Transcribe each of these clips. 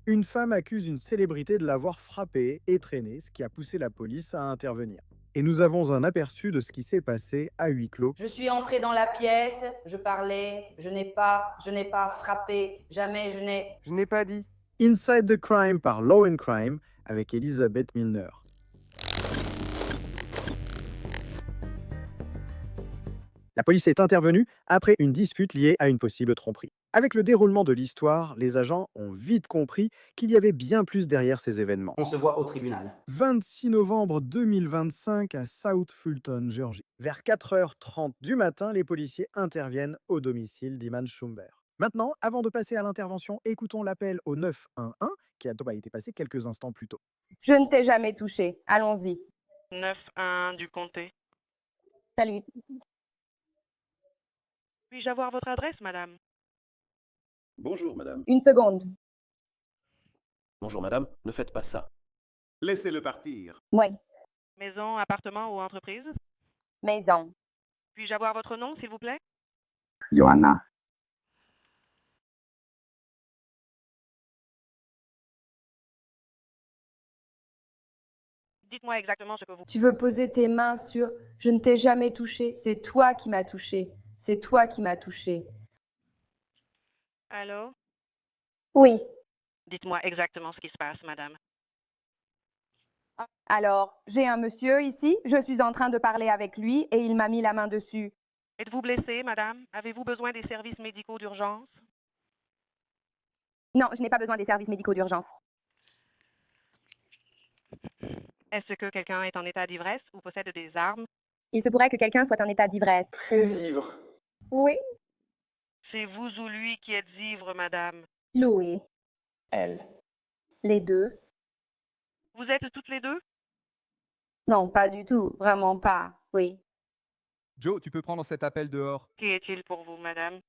Une femme accuse une célébrité de l'avoir frappée et traînée, ce qui a poussé la police à intervenir. Et nous avons un aperçu de ce qui s'est passé à huis clos. Je suis entrée dans la pièce, je parlais, je n'ai pas frappé, jamais je n'ai. Je n'ai pas dit. Inside the Crime par Law and Crime avec Elisabeth Milner. La police est intervenue après une dispute liée à une possible tromperie. Avec le déroulement de l'histoire, les agents ont vite compris qu'il y avait bien plus derrière ces événements. On se voit au tribunal. 26 novembre 2025 à South Fulton, Géorgie. Vers 4h30 du matin, les policiers interviennent au domicile d'Iman Shumber. Maintenant, avant de passer à l'intervention, écoutons l'appel au 911 qui a été passé quelques instants plus tôt. Je ne t'ai jamais touché. Allons-y. 9-1 du comté. Salut. Puis-je avoir votre adresse, madame? Bonjour, madame. Une seconde. Bonjour, madame. Ne faites pas ça. Laissez-le partir. Oui. Maison, appartement ou entreprise? Maison. Puis-je avoir votre nom, s'il vous plaît? Johanna. Dites-moi exactement ce que vous... Tu veux poser tes mains sur « Je ne t'ai jamais touché. C'est toi qui m'as touché. C'est toi qui m'as touché. » Allô? Oui. Dites-moi exactement ce qui se passe, madame. Alors, j'ai un monsieur ici. Je suis en train de parler avec lui et il m'a mis la main dessus. Êtes-vous blessée, madame? Avez-vous besoin des services médicaux d'urgence? Non, je n'ai pas besoin des services médicaux d'urgence. Est-ce que quelqu'un est en état d'ivresse ou possède des armes? Il se pourrait que quelqu'un soit en état d'ivresse. Très ivre. Oui. C'est vous ou lui qui êtes ivre, madame? Louis. Elle. Les deux. Vous êtes toutes les deux? Non, pas du tout. Vraiment pas. Oui. Joe, tu peux prendre cet appel dehors. Qui est-il pour vous, madame?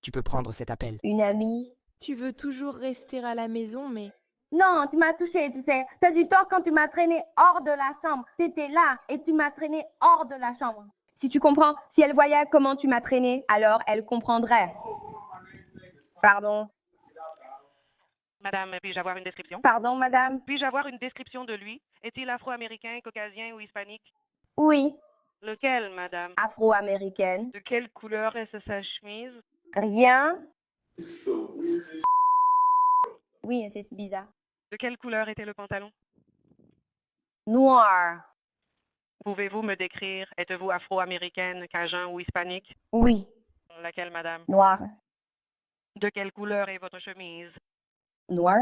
Tu peux prendre cet appel. Une amie. Tu veux toujours rester à la maison, mais... Non, tu m'as touché, tu sais. T'as du tort quand tu m'as traîné hors de la chambre. T'étais là et tu m'as traîné hors de la chambre. Si tu comprends, si elle voyait comment tu m'as traîné, alors elle comprendrait. Pardon. Madame, puis-je avoir une description? Pardon, madame? Puis-je avoir une description de lui? Est-il afro-américain, caucasien ou hispanique? Oui. Lequel, madame? Afro-américaine. De quelle couleur est sa chemise? Rien. Oui, c'est bizarre. De quelle couleur était le pantalon? Noir. Pouvez-vous me décrire, êtes-vous afro-américaine, cajun ou hispanique? Oui. Laquelle, madame? Noir. De quelle couleur est votre chemise? Noir.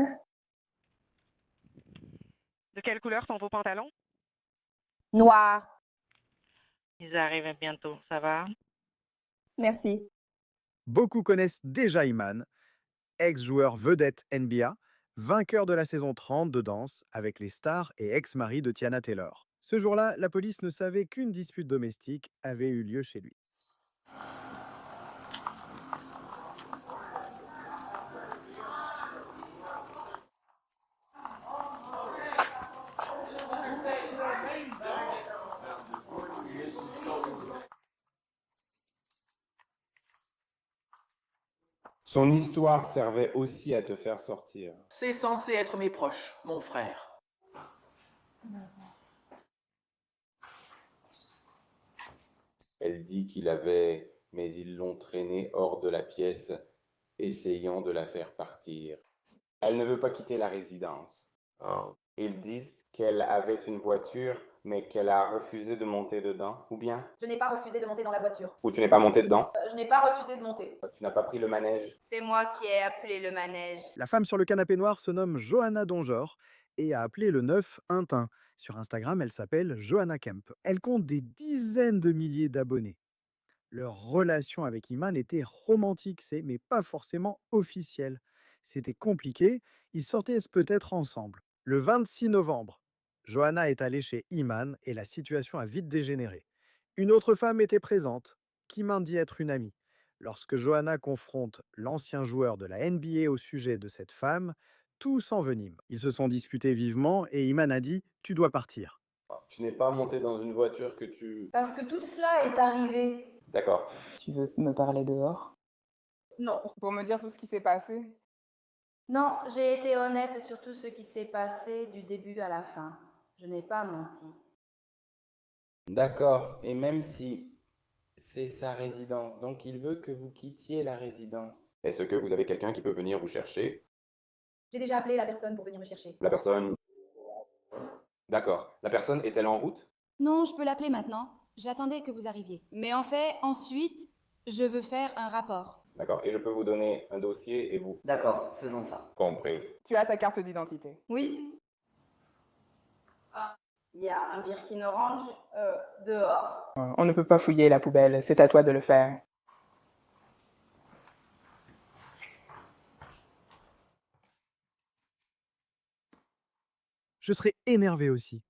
De quelle couleur sont vos pantalons? Noir. Ils arrivent bientôt, ça va? Merci. Beaucoup connaissent déjà Iman, ex-joueur vedette NBA, vainqueur de la saison 30 de danse avec les stars et ex-mari de Tiana Taylor. Ce jour-là, la police ne savait qu'une dispute domestique avait eu lieu chez lui. Son histoire servait aussi à te faire sortir. C'est censé être mes proches, mon frère. Elle dit qu'il avait, mais ils l'ont traînée hors de la pièce, essayant de la faire partir. Elle ne veut pas quitter la résidence. Oh. Ils disent qu'elle avait une voiture, mais qu'elle a refusé de monter dedans, ou bien? Je n'ai pas refusé de monter dans la voiture. Ou tu n'es pas monté dedans? Je n'ai pas refusé de monter. Tu n'as pas pris le manège? C'est moi qui ai appelé le manège. La femme sur le canapé noir se nomme Johanna Donjor et a appelé le 911. Sur Instagram, elle s'appelle Johanna Kemp. Elle compte des dizaines de milliers d'abonnés. Leur relation avec Iman était romantique, mais pas forcément officielle. C'était compliqué, ils sortaient peut-être ensemble. Le 26 novembre, Johanna est allée chez Iman et la situation a vite dégénéré. Une autre femme était présente, qu'Iman dit être une amie. Lorsque Johanna confronte l'ancien joueur de la NBA au sujet de cette femme, tout s'envenime. Ils se sont disputés vivement et Iman a dit « Tu dois partir ». Tu n'es pas monté dans une voiture que tu... Parce que tout cela est arrivé. D'accord. Tu veux me parler dehors? Non. Pour me dire tout ce qui s'est passé? Non, j'ai été honnête sur tout ce qui s'est passé du début à la fin. Je n'ai pas menti. D'accord, et même si c'est sa résidence, donc il veut que vous quittiez la résidence. Est-ce que vous avez quelqu'un qui peut venir vous chercher? J'ai déjà appelé la personne pour venir me chercher. La personne... D'accord. La personne est-elle en route? Non, je peux l'appeler maintenant. J'attendais que vous arriviez. Mais en fait, ensuite, je veux faire un rapport. D'accord, et je peux vous donner un dossier et vous? D'accord, faisons ça. Compris. Tu as ta carte d'identité. Oui. Ah, il y a un Birkin orange dehors. On ne peut pas fouiller la poubelle, c'est à toi de le faire. Je serais énervé aussi.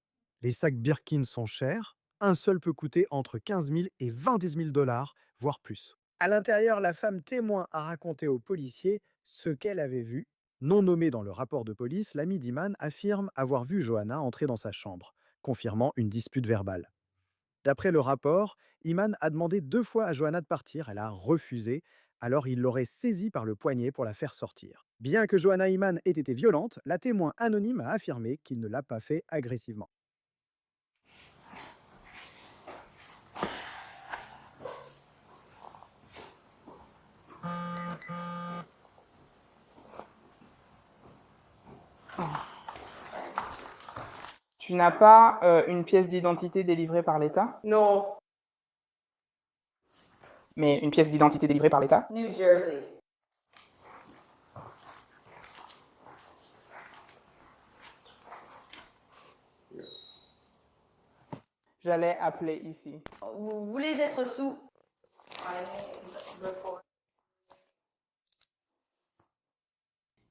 Les sacs Birkin sont chers, un seul peut coûter entre 15 000 et 20 000 dollars, voire plus. À l'intérieur, la femme témoin a raconté aux policiers ce qu'elle avait vu. Non nommée dans le rapport de police, l'ami d'Iman affirme avoir vu Johanna entrer dans sa chambre, confirmant une dispute verbale. D'après le rapport, Iman a demandé 2 fois à Johanna de partir, elle a refusé, alors il l'aurait saisie par le poignet pour la faire sortir. Bien que Johanna Iman ait été violente, la témoin anonyme a affirmé qu'il ne l'a pas fait agressivement. Tu n'as pas une pièce d'identité délivrée par l'État? Non. Mais une pièce d'identité délivrée par l'État? New Jersey. J'allais appeler ici. Vous voulez être sous?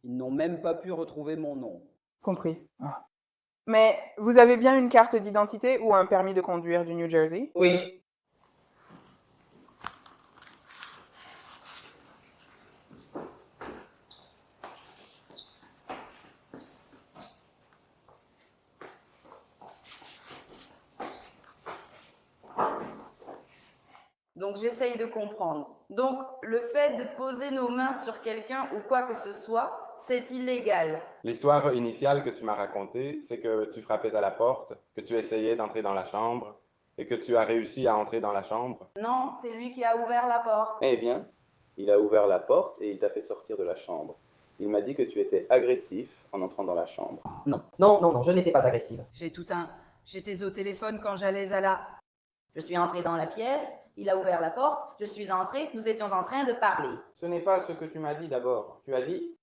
Ils n'ont même pas pu retrouver mon nom. Compris. Ah. Mais vous avez bien une carte d'identité ou un permis de conduire du New Jersey? Oui. Donc j'essaye de comprendre. Donc le fait de poser nos mains sur quelqu'un ou quoi que ce soit, c'est illégal. L'histoire initiale que tu m'as racontée, c'est que tu frappais à la porte, que tu essayais d'entrer dans la chambre, et que tu as réussi à entrer dans la chambre. Non, c'est lui qui a ouvert la porte. Eh bien, il a ouvert la porte et il t'a fait sortir de la chambre. Il m'a dit que tu étais agressif en entrant dans la chambre. Non, je n'étais pas agressive. J'étais au téléphone quand j'allais à la... Je suis entrée dans la pièce, il a ouvert la porte, je suis entrée, nous étions en train de parler. Ce n'est pas ce que tu m'as dit d'abord. Tu as dit...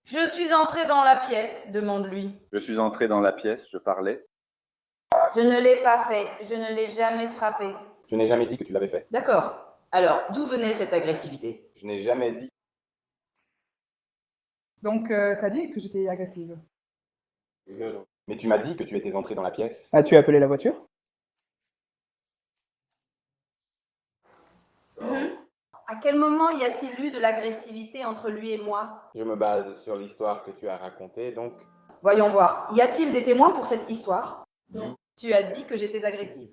Je suis entrée dans la pièce, demande-lui. Je suis entré dans la pièce, je parlais. Je ne l'ai pas fait, je ne l'ai jamais frappé. Je n'ai jamais dit que tu l'avais fait. D'accord. Alors, d'où venait cette agressivité? Je n'ai jamais dit... Donc, t'as dit que j'étais agressive. Mais tu m'as dit que tu étais entré dans la pièce. As-tu appelé la voiture? À quel moment y a-t-il eu de l'agressivité entre lui et moi? Je me base sur l'histoire que tu as racontée, donc... Voyons voir. Y a-t-il des témoins pour cette histoire? Non. Tu as dit que j'étais agressive.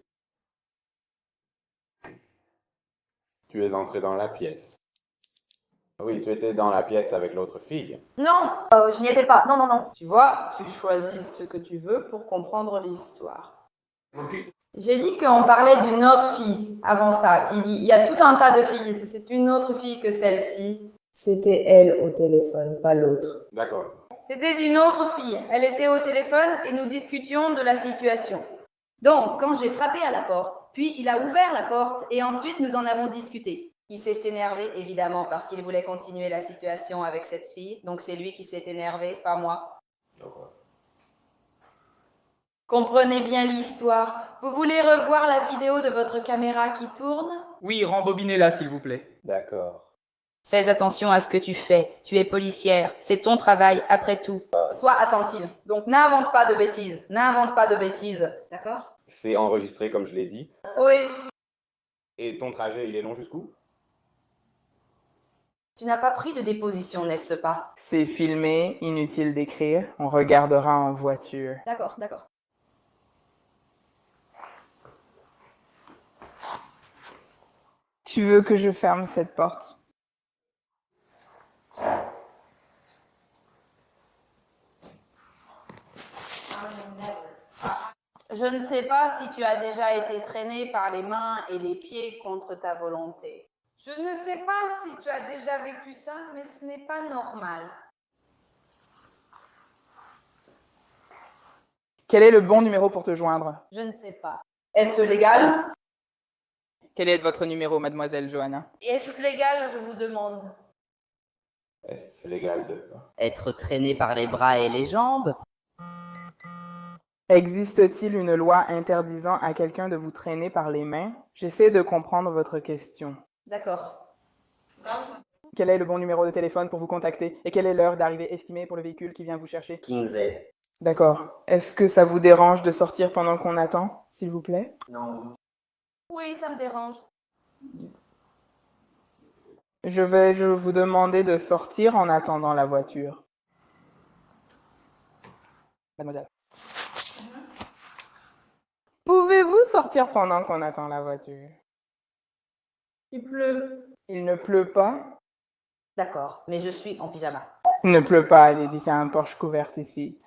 Tu es entré dans la pièce. Oui, tu étais dans la pièce avec l'autre fille. Non, je n'y étais pas. Non. Tu vois, tu choisis ce que tu veux pour comprendre l'histoire. J'ai dit qu'on parlait d'une autre fille avant ça. Il y a tout un tas de filles. C'est une autre fille que celle-ci. C'était elle au téléphone, pas l'autre. D'accord. C'était une autre fille. Elle était au téléphone et nous discutions de la situation. Donc, quand j'ai frappé à la porte, puis il a ouvert la porte et ensuite nous en avons discuté. Il s'est énervé, évidemment, parce qu'il voulait continuer la situation avec cette fille. Donc c'est lui qui s'est énervé, pas moi. D'accord. Comprenez bien l'histoire. Vous voulez revoir la vidéo de votre caméra qui tourne? Oui, rembobinez-la, s'il vous plaît. D'accord. Fais attention à ce que tu fais. Tu es policière. C'est ton travail, après tout. Sois attentive. Donc n'invente pas de bêtises. N'invente pas de bêtises. D'accord? C'est enregistré comme je l'ai dit. Oui. Et ton trajet, il est long jusqu'où? Tu n'as pas pris de déposition, n'est-ce pas? C'est filmé, inutile d'écrire. On regardera en voiture. D'accord. Tu veux que je ferme cette porte? Je ne sais pas si tu as déjà été traîné par les mains et les pieds contre ta volonté. Je ne sais pas si tu as déjà vécu ça, mais ce n'est pas normal. Quel est le bon numéro pour te joindre? Je ne sais pas. Est-ce légal? Quel est votre numéro, mademoiselle Johanna? Est-ce légal, je vous demande? Est-ce légal de... Être traîné par les bras et les jambes? Existe-t-il une loi interdisant à quelqu'un de vous traîner par les mains? J'essaie de comprendre votre question. D'accord. Quel est le bon numéro de téléphone pour vous contacter? Et quelle est l'heure d'arrivée estimée pour le véhicule qui vient vous chercher? Kingsley. D'accord. Est-ce que ça vous dérange de sortir pendant qu'on attend, s'il vous plaît? Non. Oui, ça me dérange. Je vais vous demander de sortir en attendant la voiture. Mademoiselle. Pouvez-vous sortir pendant qu'on attend la voiture? Il pleut. Il ne pleut pas? D'accord, mais je suis en pyjama. Il ne pleut pas, Lady, c'est un porche couverte ici.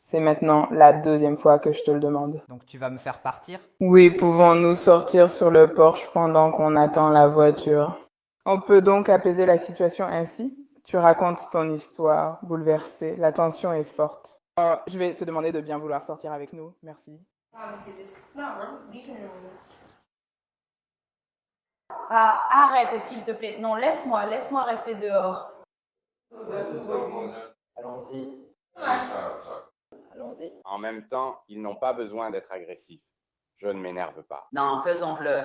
C'est maintenant la 2e fois que je te le demande. Donc tu vas me faire partir? Oui, pouvons-nous sortir sur le porche pendant qu'on attend la voiture? On peut donc apaiser la situation ainsi? Tu racontes ton histoire, bouleversée, la tension est forte. Alors, je vais te demander de bien vouloir sortir avec nous, merci. Ah, arrête, s'il te plaît. Non, laisse-moi rester dehors. Allons-y. Allons-y. En même temps, ils n'ont pas besoin d'être agressifs. Je ne m'énerve pas. Non, faisons-le.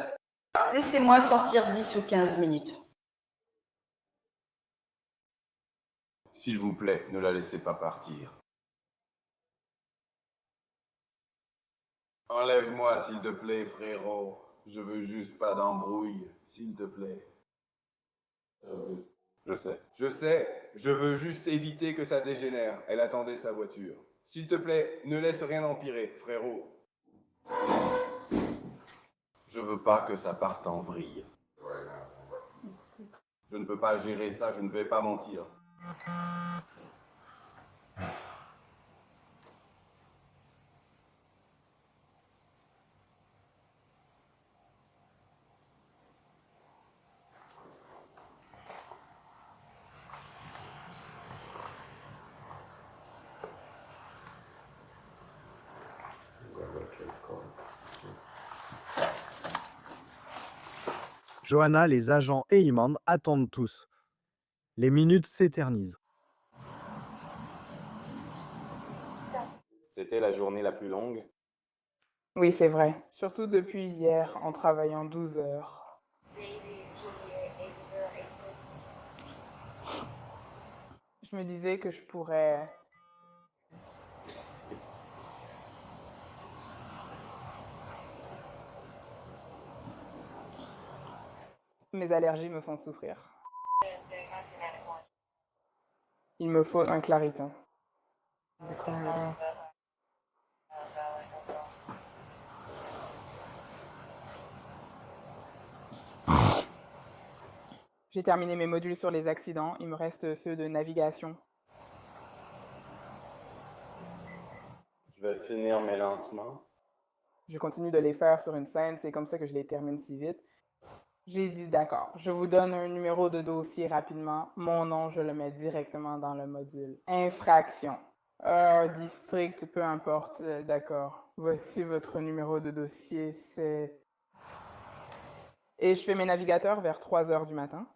Laissez-moi sortir 10 ou 15 minutes. S'il vous plaît, ne la laissez pas partir. Enlève-moi, s'il te plaît, frérot. Je veux juste pas d'embrouille, s'il te plaît. Je sais, je veux juste éviter que ça dégénère. Elle attendait sa voiture. S'il te plaît, ne laisse rien empirer, frérot. Je veux pas que ça parte en vrille. Je ne peux pas gérer ça, je ne vais pas mentir. Johanna, les agents et Iman attendent tous. Les minutes s'éternisent. C'était la journée la plus longue. Oui, c'est vrai. Surtout depuis hier, en travaillant 12 heures. Je me disais que je pourrais... Mes allergies me font souffrir. Il me faut un Claritin. J'ai terminé mes modules sur les accidents, il me reste ceux de navigation. Je vais finir mes lancements. Je continue de les faire sur une scène, c'est comme ça que je les termine si vite. J'ai dit d'accord, je vous donne un numéro de dossier rapidement. Mon nom, je le mets directement dans le module. Infraction. District, peu importe, d'accord. Voici votre numéro de dossier, c'est... Et je fais mes navigateurs vers 3 heures du matin.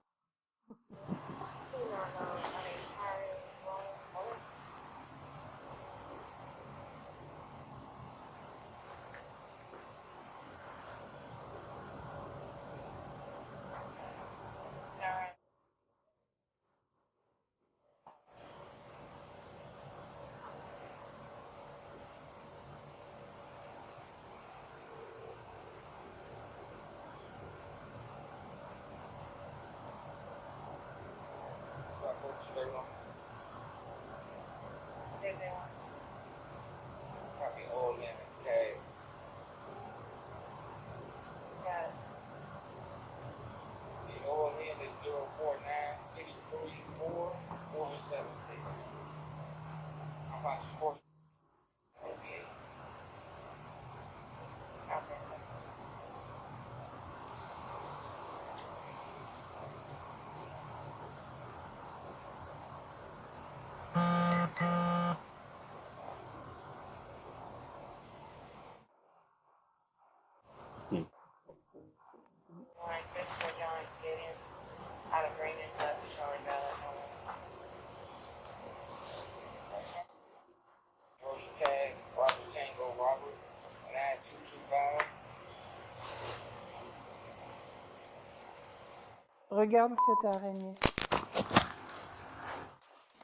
Regarde cette araignée.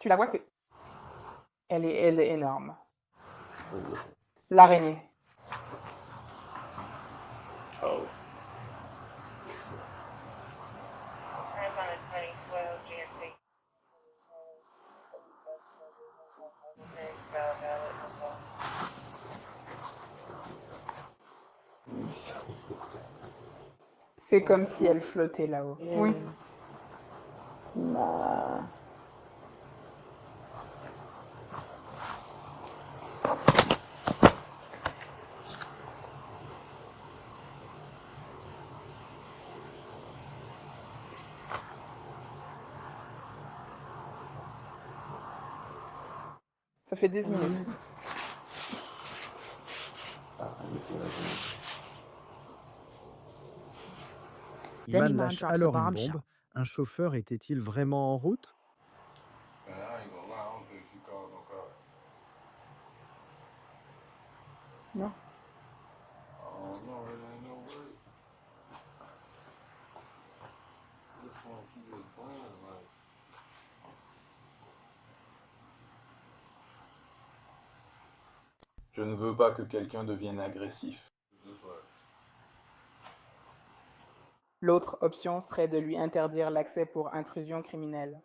Tu la vois, elle est énorme. L'araignée. Oh. C'est comme si elle flottait là-haut. Oui. Ça fait 10 minutes. Iman lâche alors une bombe. Un chauffeur était-il vraiment en route? Non. Je ne veux pas que quelqu'un devienne agressif. L'autre option serait de lui interdire l'accès pour intrusion criminelle.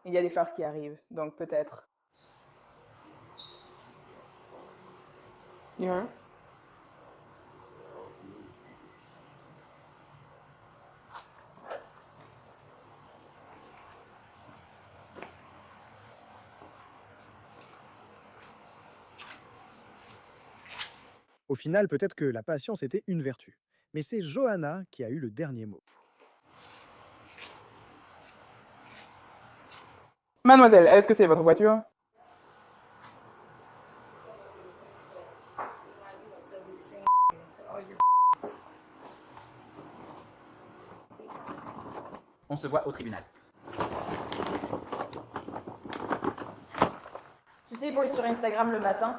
Il y a des phares qui arrivent, donc peut-être. Il y a un. Au final, peut-être que la patience était une vertu. Mais c'est Johanna qui a eu le dernier mot. Mademoiselle, est-ce que c'est votre voiture? On se voit au tribunal. Tu sais, Paul, sur Instagram le matin.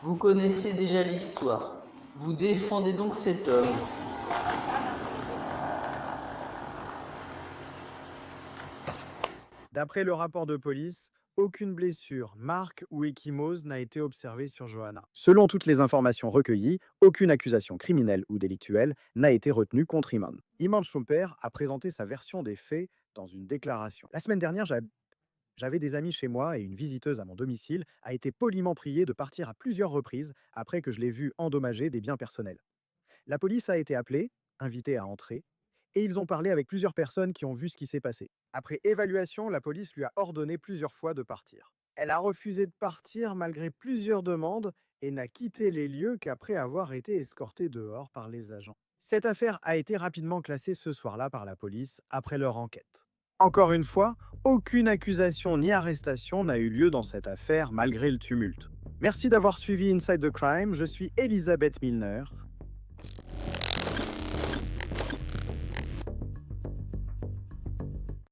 Vous connaissez déjà l'histoire. Vous défendez donc cet homme. D'après le rapport de police, aucune blessure, marque ou ecchymose n'a été observée sur Johanna. Selon toutes les informations recueillies, aucune accusation criminelle ou délictuelle n'a été retenue contre Iman. Iman Schomper a présenté sa version des faits dans une déclaration. La semaine dernière, j'avais des amis chez moi et une visiteuse à mon domicile a été poliment priée de partir à plusieurs reprises après que je l'ai vue endommager des biens personnels. La police a été appelée, invitée à entrer, et ils ont parlé avec plusieurs personnes qui ont vu ce qui s'est passé. Après évaluation, la police lui a ordonné plusieurs fois de partir. Elle a refusé de partir malgré plusieurs demandes et n'a quitté les lieux qu'après avoir été escortée dehors par les agents. Cette affaire a été rapidement classée ce soir-là par la police après leur enquête. Encore une fois, aucune accusation ni arrestation n'a eu lieu dans cette affaire malgré le tumulte. Merci d'avoir suivi Inside the Crime, je suis Elisabeth Milner.